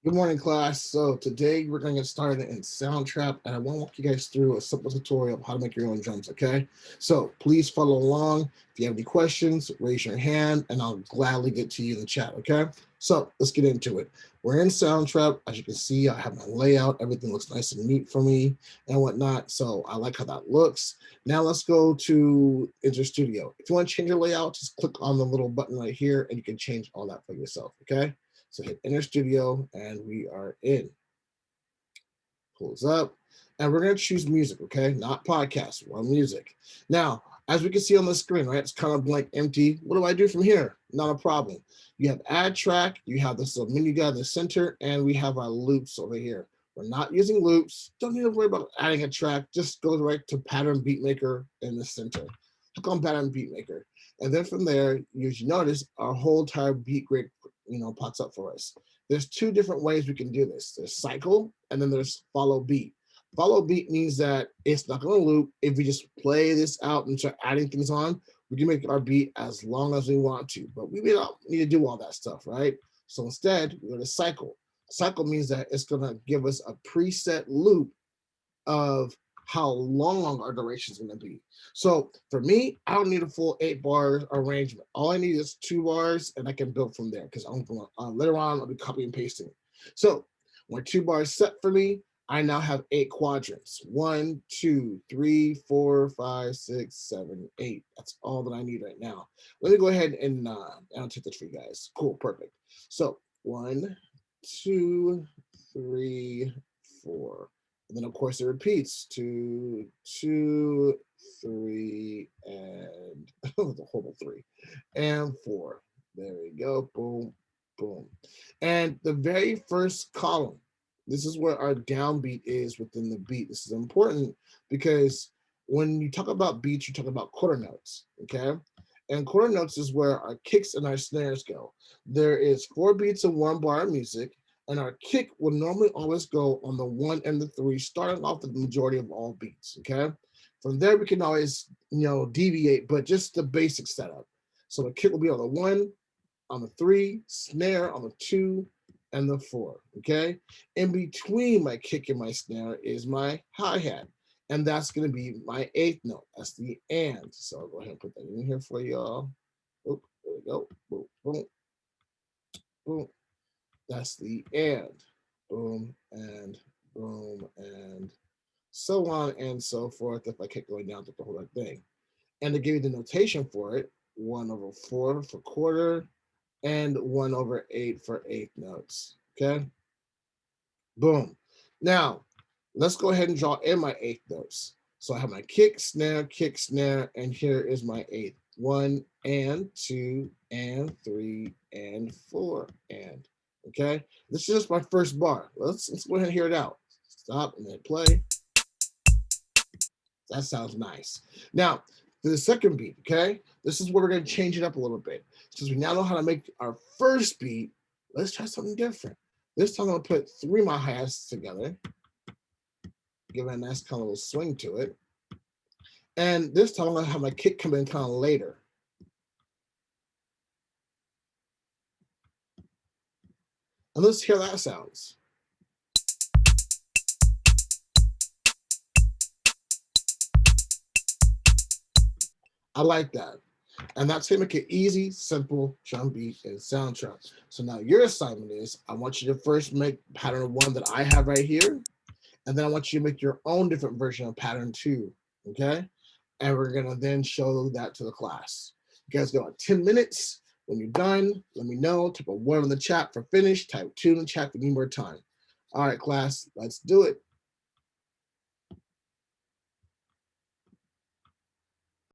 Good morning, class. So today we're going to get started in Soundtrap, and I want to walk you guys through a simple tutorial of how to make your own drums, okay? So please follow along. If you have any questions, raise your hand, and I'll gladly get to you in the chat, okay? So let's get into it. We're in Soundtrap. As you can see, I have my layout. Everything looks nice and neat for me and whatnot, so I like how that looks. Now let's go to Studio. If you want to change your layout, just click on the little button right here, and you can change all that for yourself, okay? So hit Enter Studio, and we are in. Pulls up, and we're going to choose music, okay? Not podcast, we're on music. Now, as we can see on the screen, right, it's kind of blank, empty. What do I do from here? Not a problem. You have add track, you have this little menu guy in the center, and we have our loops over here. We're not using loops. Don't need to worry about adding a track. Just go right to pattern beat maker in the center. Click on pattern beat maker. And then from there, you notice our whole entire beat grid, pops up for us. There's two different ways we can do this. There's cycle, and then there's follow beat. Follow beat means that it's not going to loop. If we just play this out and start adding things on, we can make our beat as long as we want to, but we don't need to do all that stuff, right? So instead, we go to cycle. Cycle means that it's going to give us a preset loop of how long our duration is going to be. So for me, I don't need a full 8-bar arrangement. All I need is 2 bars, and I can build from there because I'm going later on I'll be copying and pasting. So when 2 bars set for me, I now have 8 quadrants. 1, 2, 3, 4, 5, 6, 7, 8. That's all that I need right now. Let me go ahead and annotate this for you guys. Cool, perfect. So 1, 2, 3, 4. And then of course it repeats 2, 2, 3, and the whole 3 and 4. There we go. Boom, boom. And the very first column, this is where our downbeat is within the beat. This is important because when you talk about beats, you talk about quarter notes, okay? And quarter notes is where our kicks and our snares go. There is 4 beats and 1 bar of music, and our kick will normally always go on the 1 and the 3, starting off with the majority of all beats, okay? From there, we can always, deviate, but just the basic setup. So the kick will be on the 1, on the 3, snare on the 2, and the 4, okay? In between my kick and my snare is my hi-hat, and that's gonna be my 8th note. That's the and. So I'll go ahead and put that in here for y'all. Oh, there we go. Boom, boom, boom. That's the and. Boom, and boom, and so on and so forth if I keep going down to the whole thing. And to give you the notation for it, 1/4 for quarter and 1/8 for 8 notes, okay? Boom. Now, let's go ahead and draw in my 8 notes. So I have my kick, snare, and here is my 8th. 1 and 2 and 3 and 4 and. Okay, this is just my first bar. Let's go ahead and hear it out. Stop and then play. That sounds nice. Now, for the second beat, okay, this is where we're going to change it up a little bit. Since we now know how to make our first beat, let's try something different. This time I'm going to put 3 of my hi-hats together, give it a nice kind of little swing to it. And this time I'm going to have my kick come in kind of later. And let's hear how that sounds. I like that. And that's going to make it easy, simple drum beat and Soundtrap. So now your assignment is, I want you to first make pattern 1 that I have right here. And then I want you to make your own different version of pattern 2, okay? And we're going to then show that to the class. You guys go 10 minutes. When you're done, let me know. Type a 1 in the chat for finish. Type 2 in the chat if you need more time. All right, class, let's do it.